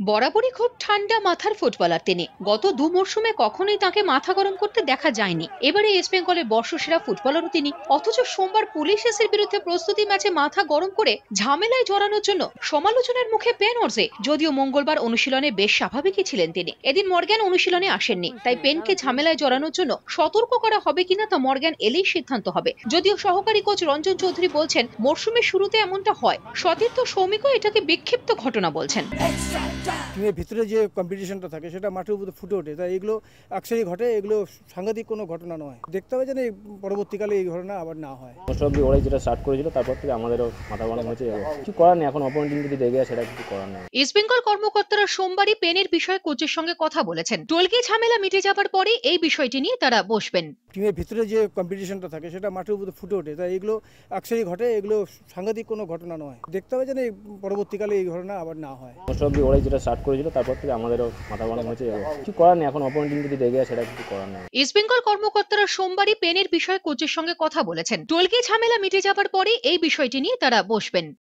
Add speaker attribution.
Speaker 1: বরাবরই খুব ঠান্ডা মাথার ফুটবলার তিনি। গত দু মরশুমে কখনোই তাকে মাথা গরম করতে দেখা যায়নি। এবারে ইস্ট বেঙ্গলের বর্ষসেরা ফুটবলারও তিনি। অথচ সোমবার পুলিশ এসের বিরুদ্ধে প্রস্তুতি ম্যাচে মাথা গরম করে ঝামেলায় জড়ানোর জন্য সমালোচনার মুখে পেন ওরজে। যদিও মঙ্গলবার অনুশীলনে বেশ স্বাভাবিকই ছিলেন তিনি। এদিন মর্গ্যান অনুশীলনে আসেননি, তাই পেনকে ঝামেলায় জড়ানোর জন্য সতর্ক করা হবে কিনা তা মর্গ্যান এলেই সিদ্ধান্ত হবে। যদিও সহকারী কোচ রঞ্জন চৌধুরী বলছেন মরশুমের শুরুতে এমনটা হয়, সতীর্থ সৌমিকও এটাকে বিক্ষিপ্ত ঘটনা বলছেন।
Speaker 2: টিমের ভিতরে যে কম্পিটিশনটা থাকে সেটা মাঠের উপরে ফুটে ওঠে, তাই এগুলো আকসারই ঘটে, এগুলো সাংঘাতিক কোনো ঘটনা নয়। দেখতে হবে যেন পরবর্তীকালে এই ঘটনা আবার না হয়।
Speaker 3: মোস্ট ওরাই যেটা স্টার্ট করেছিল তারপর থেকে আমাদেরও মাথা গরম হয়েছে। কিছু করার নেই, এখন অপোনেন্ট টিম যদি রেগে যায় সেটা কিছু করার নেই।
Speaker 1: ইস্ট বেঙ্গল কর্মকর্তারা সোমবারই পেনের বিষয়ে কোচের সঙ্গে কথা বলেছেন। টোলগি ঝামেলা মিটে যাবার পরে এই বিষয়টি নিয়ে তারা বসবেন।
Speaker 2: টিমের ভিতরে যে কম্পিটিশনটা থাকে সেটা মাঠের উপরে ফুটে ওঠে, তাই এগুলো আকসারই ঘটে, এগুলো সাংঘাতিক কোনো ঘটনা নয়। দেখতে হবে যেন পরবর্তীকালে এই ঘটনা আবার না হয়।
Speaker 3: মোস্ট ওরাই যেটা স্টার্ট করেছিল তারপর থেকে আমাদেরও মাথা গরম হয়েছে। কিছু করার নেই, এখন অপোনেন্ট টিম যদি রেগে যায় সেটা কিছু করার নেই।
Speaker 1: ইস্ট বেঙ্গল কর্মকর্তারা সোমবারই পেনের বিষয়ে কোচের সঙ্গে কথা বলেছেন। টোলগি ঝামেলা মিটে যাবার পরে এই বিষয়টি নিয়ে তারা বসবেন।